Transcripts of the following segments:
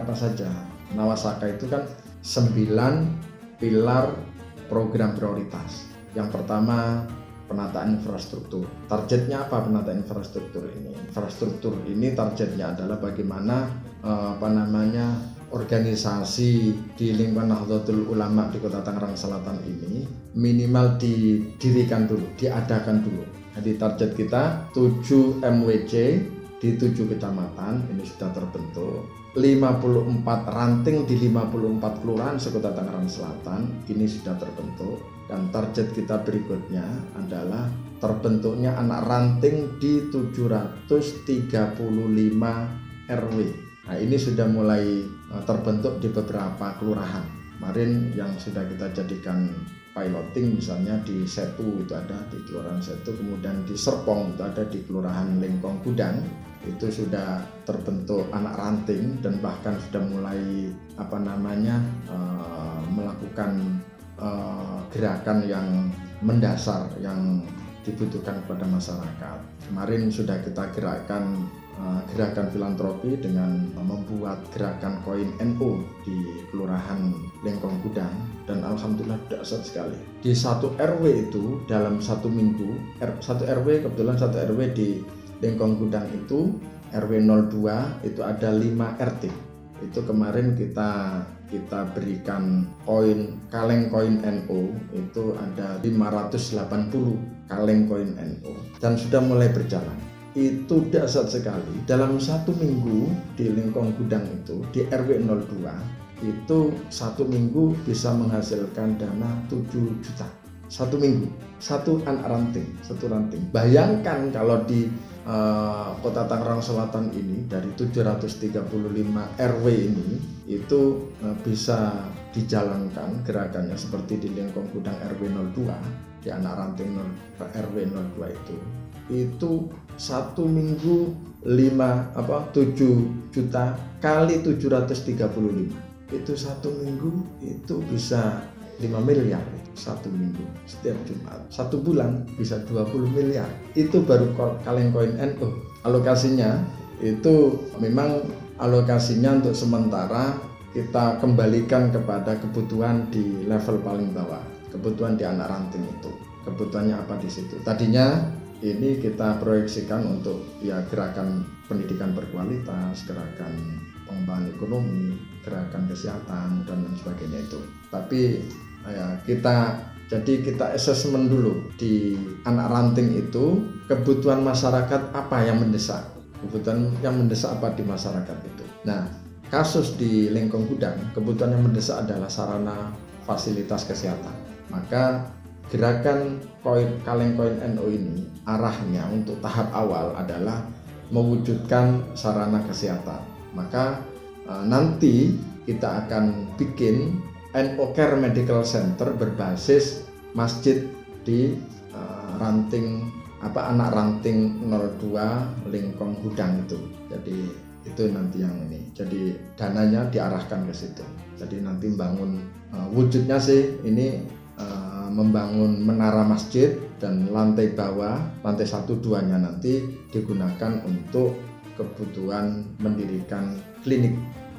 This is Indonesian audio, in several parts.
apa saja. Nawasaka itu kan 9 pilar program prioritas. Yang pertama, penataan infrastruktur. Targetnya apa penataan infrastruktur ini? Infrastruktur ini targetnya adalah bagaimana organisasi di lingkungan Nahdlatul Ulama di Kota Tangerang Selatan ini minimal didirikan dulu, diadakan dulu. Jadi target kita 7 MWC di 7 kecamatan ini sudah terbentuk. 54 ranting di 54 kelurahan sekota Tangerang Selatan ini sudah terbentuk, dan target kita berikutnya adalah terbentuknya anak ranting di 735 RW. Nah, ini sudah mulai terbentuk di beberapa kelurahan. Kemarin yang sudah kita jadikan piloting misalnya di Setu itu ada di Kelurahan Setu, kemudian di Serpong itu ada di Kelurahan Lengkong Gudang. Itu sudah terbentuk anak ranting dan bahkan sudah mulai melakukan gerakan yang mendasar yang dibutuhkan kepada masyarakat. Kemarin sudah kita gerakan filantropi dengan membuat gerakan koin NU di Kelurahan Lengkong Gudang, dan alhamdulillah dahsyat sekali. Di satu RW itu dalam satu minggu, satu RW di Lengkong Gudang itu RW 02 itu ada 5 RT. Itu kemarin kita berikan kaleng koin NU itu ada 580 kaleng koin NU dan sudah mulai berjalan. Itu dahsyat sekali. Dalam satu minggu di Lengkong Gudang itu di RW 02 itu satu minggu bisa menghasilkan dana 7 juta. Satu minggu, satu ranting. Bayangkan kalau di Kota Tangerang Selatan ini dari 735 RW ini itu bisa dijalankan gerakannya seperti di Lengkong Gudang RW 02, di anak ranting RW 02 itu satu minggu 7 juta kali 735, itu satu minggu itu bisa 5 miliar satu minggu setiap Jumat. Satu bulan bisa 20 miliar. Itu baru kaleng koin NU. Alokasinya itu memang alokasinya untuk sementara kita kembalikan kepada kebutuhan di level paling bawah, kebutuhan di anak ranting itu. Kebutuhannya apa di situ? Tadinya ini kita proyeksikan untuk gerakan pendidikan berkualitas, gerakan pengembangan ekonomi, gerakan kesehatan dan lain sebagainya itu. Tapi kita asesmen dulu di anak ranting itu kebutuhan masyarakat apa yang mendesak, kebutuhan yang mendesak apa di masyarakat itu. Nah, kasus di Lengkong Gudang kebutuhan yang mendesak adalah sarana fasilitas kesehatan. Maka gerakan kaleng koin NU ini arahnya untuk tahap awal adalah mewujudkan sarana kesehatan. Maka nanti kita akan bikin NU Care Medical Center berbasis masjid di anak ranting 02 Lengkong Gudang itu. Jadi itu nanti yang ini. Jadi dananya diarahkan ke situ. Jadi nanti membangun wujudnya sih ini membangun menara masjid, dan lantai bawah, lantai 1-2-nya nanti digunakan untuk kebutuhan mendirikan klinik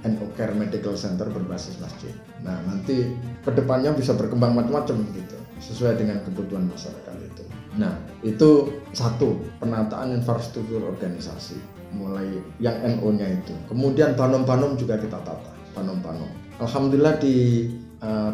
NU Care Medical Center berbasis masjid. Nah, nanti kedepannya bisa berkembang macam-macam gitu, sesuai dengan kebutuhan masyarakat itu. Nah, itu satu, penataan infrastruktur organisasi, mulai yang NU-nya itu. Kemudian Banom-Banom juga kita tata, Banom-Banom. Alhamdulillah di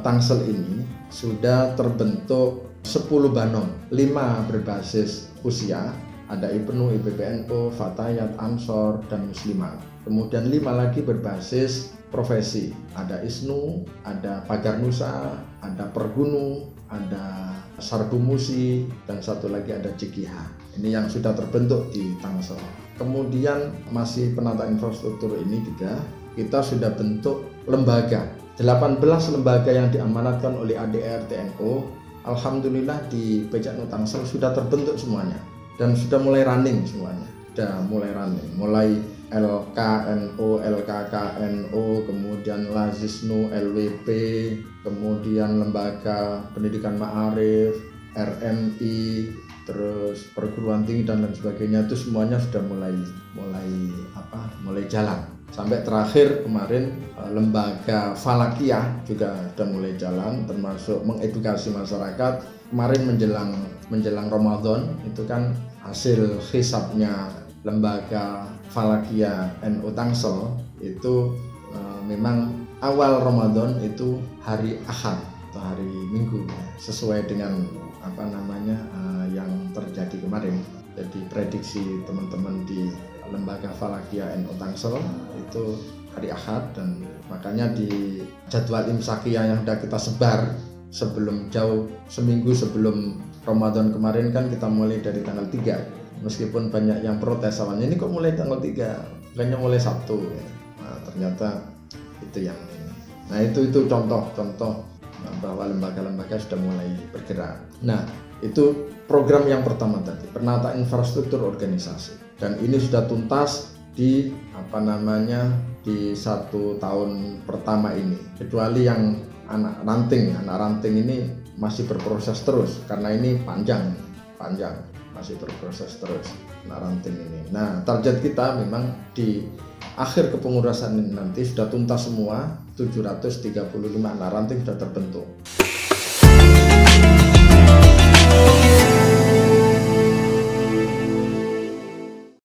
Tangsel ini sudah terbentuk 10 Banom, 5 berbasis usia, ada IPNU, IPPNU, Fatayat, Ansor, dan Muslimat. Kemudian 5 lagi berbasis profesi, ada ISNU, ada Pagar Nusa, ada Pergunu, ada Sarbu Musi, dan satu lagi ada Cikiha. Ini yang sudah terbentuk di Tangsel. Kemudian masih penata infrastruktur ini juga kita sudah bentuk lembaga, 18 lembaga yang diamanatkan oleh ADR TNO. Alhamdulillah di PJNU Tangsel sudah terbentuk semuanya dan sudah mulai running semuanya. Sudah mulai running, mulai LKNO, LKKNO, kemudian Lazisnu, LWP, kemudian Lembaga Pendidikan Ma'arif, RMI, terus perguruan tinggi dan lain sebagainya, itu semuanya sudah mulai jalan. sampai terakhir kemarin lembaga Falakiyah juga sudah mulai jalan, termasuk mengedukasi masyarakat. Kemarin menjelang Ramadan itu kan hasil hisabnya lembaga Falakiyah NU Tangsel itu memang awal Ramadan itu hari Ahad atau hari Minggu, sesuai dengan yang terjadi kemarin. Jadi prediksi teman-teman di lembaga Falakiyah NU Tangsel itu hari Ahad, dan makanya di jadwal imsakiyah yang sudah kita sebar seminggu sebelum Ramadan kemarin kan kita mulai dari tanggal 3. Meskipun banyak yang protes awalnya, ini kok mulai tanggal 3, bukannya mulai Sabtu ya. Nah, ternyata itu yang ini. Nah, itu contoh bahwa lembaga-lembaga sudah mulai bergerak. Nah, itu program yang pertama tadi, penataan infrastruktur organisasi, dan ini sudah tuntas di di 1 tahun pertama ini, kecuali yang anak ranting ini masih berproses terus karena ini panjang masih berproses terus anak ranting ini. Nah, target kita memang di akhir kepengurusan ini nanti sudah tuntas semua, 735 anak ranting sudah terbentuk.